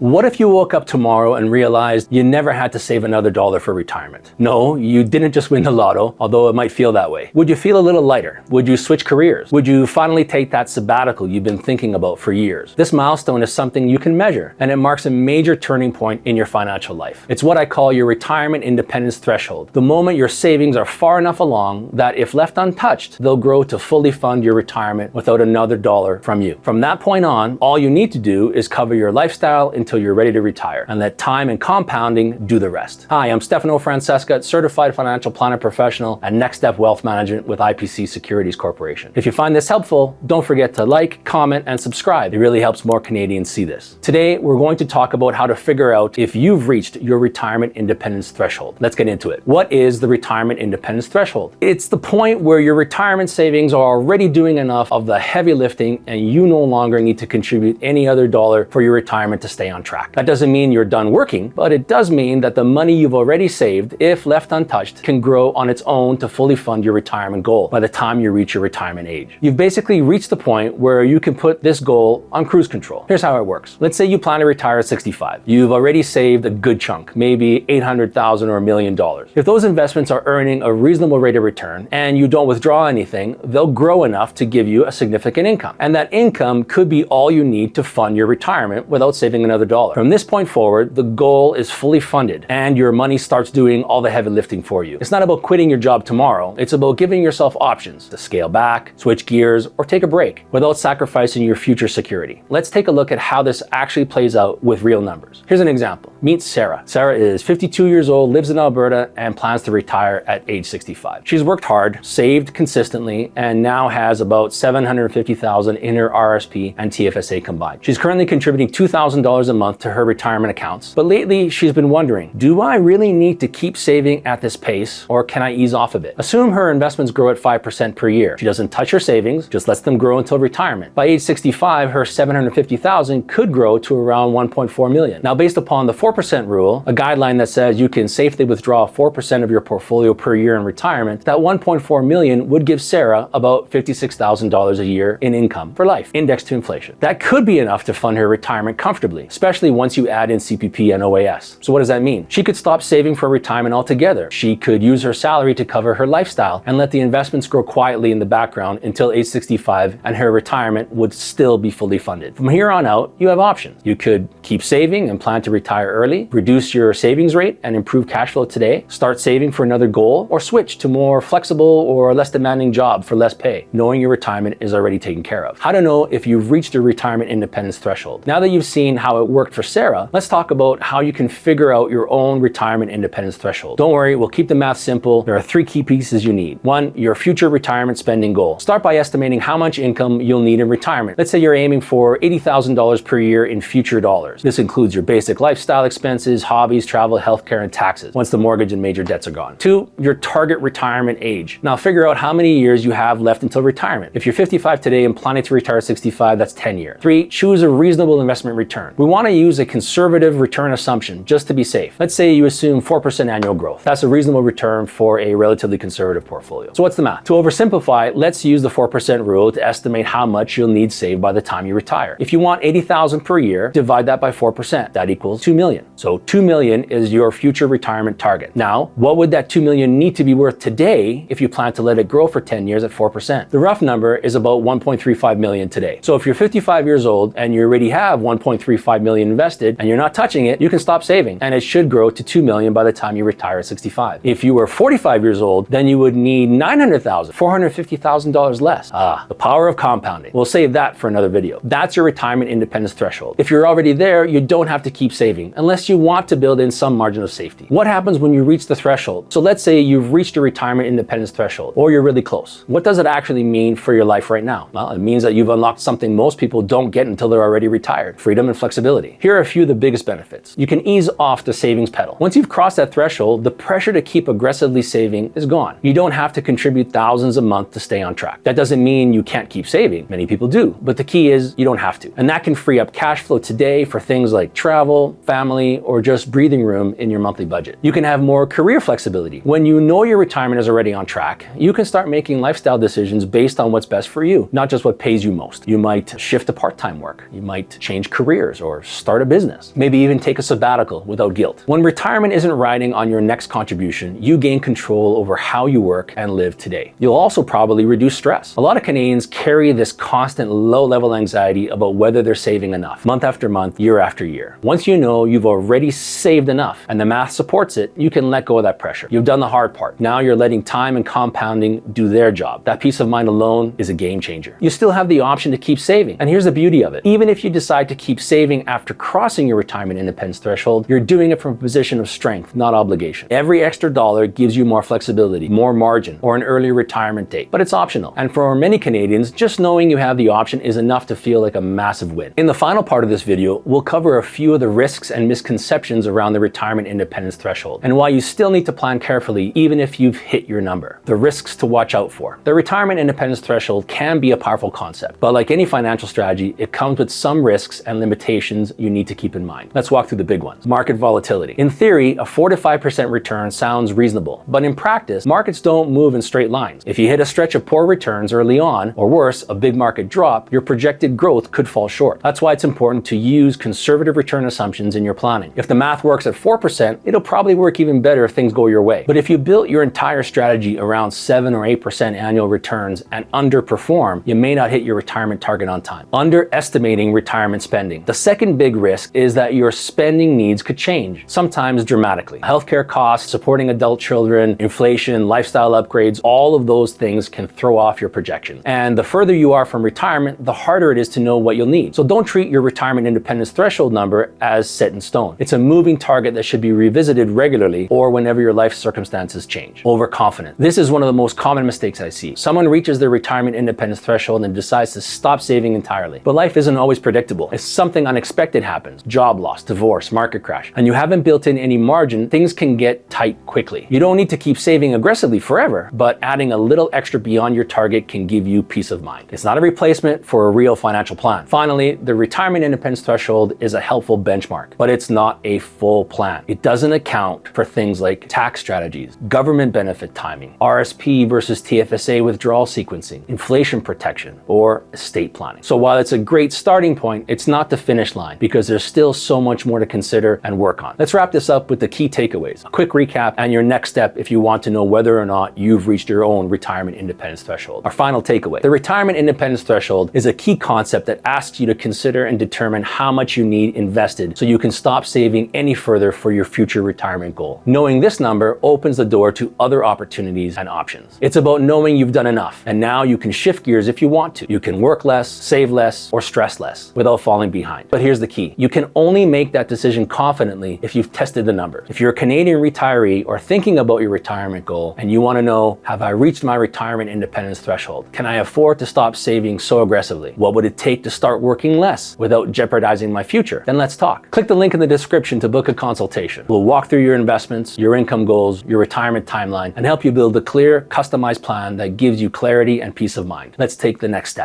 What if you woke up tomorrow and realized you never had to save another dollar for retirement? No, you didn't just win the lotto, although it might feel that way. Would you feel a little lighter? Would you switch careers? Would you finally take that sabbatical you've been thinking about for years? This milestone is something you can measure, and it marks a major turning point in your financial life. It's what I call your retirement independence threshold. The moment your savings are far enough along that if left untouched, they'll grow to fully fund your retirement without another dollar from you. From that point on, all you need to do is cover your lifestyle until you're ready to retire, and let time and compounding do the rest. Hi, I'm Stefano Francescut, certified financial planner professional at Next Step Wealth Management with IPC Securities Corporation. If you find this helpful, don't forget to like, comment, and subscribe. It really helps more Canadians see this. Today, we're going to talk about how to figure out if you've reached your retirement independence threshold. Let's get into it. What is the retirement independence threshold? It's the point where your retirement savings are already doing enough of the heavy lifting and you no longer need to contribute any other dollar for your retirement to stay on track. That doesn't mean you're done working, but it does mean that the money you've already saved, if left untouched, can grow on its own to fully fund your retirement goal by the time you reach your retirement age. You've basically reached the point where you can put this goal on cruise control. Here's how it works. Let's say you plan to retire at 65. You've already saved a good chunk, maybe $800,000 or $1 million. If those investments are earning a reasonable rate of return and you don't withdraw anything, they'll grow enough to give you a significant income. And that income could be all you need to fund your retirement without saving another dollar. From this point forward, the goal is fully funded and your money starts doing all the heavy lifting for you. It's not about quitting your job tomorrow. It's about giving yourself options to scale back, switch gears, or take a break without sacrificing your future security. Let's take a look at how this actually plays out with real numbers. Here's an example. Meet Sarah. Sarah is 52 years old, lives in Alberta, and plans to retire at age 65. She's worked hard, saved consistently, and now has about $750,000 in her RRSP and TFSA combined. She's currently contributing $2,000 a month to her retirement accounts, but lately she's been wondering, do I really need to keep saving at this pace, or can I ease off a bit? Assume her investments grow at 5% per year. She doesn't touch her savings, just lets them grow until retirement. By age 65, her $750,000 could grow to around $1.4 million. Now, based upon the 4% rule, a guideline that says you can safely withdraw 4% of your portfolio per year in retirement, that $1.4 million would give Sarah about $56,000 a year in income for life, indexed to inflation. That could be enough to fund her retirement comfortably, especially once you add in CPP and OAS. So what does that mean? She could stop saving for retirement altogether. She could use her salary to cover her lifestyle and let the investments grow quietly in the background until age 65, and her retirement would still be fully funded. From here on out, you have options. You could keep saving and plan to retire early, reduce your savings rate and improve cash flow today, start saving for another goal, or switch to more flexible or less demanding job for less pay, knowing your retirement is already taken care of. How to know if you've reached your retirement independence threshold. Now that you've seen how it worked for Sarah, let's talk about how you can figure out your own retirement independence threshold. Don't worry, we'll keep the math simple. There are 3 key pieces you need. 1, your future retirement spending goal. Start by estimating how much income you'll need in retirement. Let's say you're aiming for $80,000 per year in future dollars. This includes your basic lifestyle expenses, hobbies, travel, healthcare, and taxes, once the mortgage and major debts are gone. 2, your target retirement age. Now figure out how many years you have left until retirement. If you're 55 today and planning to retire at 65, that's 10 years. 3, choose a reasonable investment return. We want to use a conservative return assumption just to be safe. Let's say you assume 4% annual growth. That's a reasonable return for a relatively conservative portfolio. So what's the math? To oversimplify, let's use the 4% rule to estimate how much you'll need saved by the time you retire. If you want $80,000 per year, divide that by 4%. That equals $2 million. So $2 million is your future retirement target. Now, what would that $2 million need to be worth today if you plan to let it grow for 10 years at 4%? The rough number is about $1.35 million today. So if you're 55 years old and you already have $1.35 million invested and you're not touching it, you can stop saving and it should grow to $2 million by the time you retire at 65. If you were 45 years old, then you would need $900,000, $450,000 less. The power of compounding. We'll save that for another video. That's your retirement independence threshold. If you're already there, you don't have to keep saving unless you want to build in some margin of safety. What happens when you reach the threshold? So let's say you've reached your retirement independence threshold, or you're really close. What does it actually mean for your life right now? Well, it means that you've unlocked something most people don't get until they're already retired: freedom and flexibility. Here are a few of the biggest benefits. You can ease off the savings pedal. Once you've crossed that threshold, the pressure to keep aggressively saving is gone. You don't have to contribute thousands a month to stay on track. That doesn't mean you can't keep saving. Many people do, but the key is you don't have to. And that can free up cash flow today for things like travel, family, family, or just breathing room in your monthly budget. You can have more career flexibility. When you know your retirement is already on track, you can start making lifestyle decisions based on what's best for you, not just what pays you most. You might shift to part-time work. You might change careers or start a business. Maybe even take a sabbatical without guilt. When retirement isn't riding on your next contribution, you gain control over how you work and live today. You'll also probably reduce stress. A lot of Canadians carry this constant low-level anxiety about whether they're saving enough, month after month, year after year. Once you know you've already saved enough and the math supports it, you can let go of that pressure. You've done the hard part. Now you're letting time and compounding do their job. That peace of mind alone is a game changer. You still have the option to keep saving. And here's the beauty of it. Even if you decide to keep saving after crossing your retirement independence threshold, you're doing it from a position of strength, not obligation. Every extra dollar gives you more flexibility, more margin, or an early retirement date. But it's optional. And for many Canadians, just knowing you have the option is enough to feel like a massive win. In the final part of this video, we'll cover a few of the risks and misconceptions around the retirement independence threshold and why you still need to plan carefully even if you've hit your number. The risks to watch out for. The retirement independence threshold can be a powerful concept, but like any financial strategy, it comes with some risks and limitations you need to keep in mind. Let's walk through the big ones. Market volatility. In theory, a 4 to 5% return sounds reasonable, but in practice, markets don't move in straight lines. If you hit a stretch of poor returns early on, or worse, a big market drop, your projected growth could fall short. That's why it's important to use conservative return assumptions in your planning. If the math works at 4%, it'll probably work even better if things go your way. But if you built your entire strategy around 7 or 8% annual returns and underperform, you may not hit your retirement target on time. Underestimating retirement spending. The second big risk is that your spending needs could change, sometimes dramatically. Healthcare costs, supporting adult children, inflation, lifestyle upgrades, all of those things can throw off your projections. And the further you are from retirement, the harder it is to know what you'll need. So don't treat your retirement independence threshold number as set in stone. It's a moving target that should be revisited regularly or whenever your life circumstances change. Overconfidence. This is one of the most common mistakes I see. Someone reaches their retirement independence threshold and decides to stop saving entirely. But life isn't always predictable. If something unexpected happens, job loss, divorce, market crash, and you haven't built in any margin, things can get tight quickly. You don't need to keep saving aggressively forever, but adding a little extra beyond your target can give you peace of mind. It's not a replacement for a real financial plan. Finally, the retirement independence threshold is a helpful benchmark, but it's not a full plan. It doesn't account for things like tax strategies, government benefit timing, RRSP versus TFSA withdrawal sequencing, inflation protection, or estate planning. So while it's a great starting point, it's not the finish line because there's still so much more to consider and work on. Let's wrap this up with the key takeaways, a quick recap, and your next step if you want to know whether or not you've reached your own retirement independence threshold. Our final takeaway. The retirement independence threshold is a key concept that asks you to consider and determine how much you need invested so you can stop saving any further for your future retirement goal. Knowing this number opens the door to other opportunities and options. It's about knowing you've done enough, and now you can shift gears if you want to. You can work less, save less, or stress less without falling behind. But here's the key. You can only make that decision confidently if you've tested the numbers. If you're a Canadian retiree or thinking about your retirement goal and you want to know, have I reached my retirement independence threshold? Can I afford to stop saving so aggressively? What would it take to start working less without jeopardizing my future? Then let's talk. Click the link in the description to book a consultation. We'll walk through your investments, your income goals, your retirement timeline, and help you build a clear, customized plan that gives you clarity and peace of mind. Let's take the next step.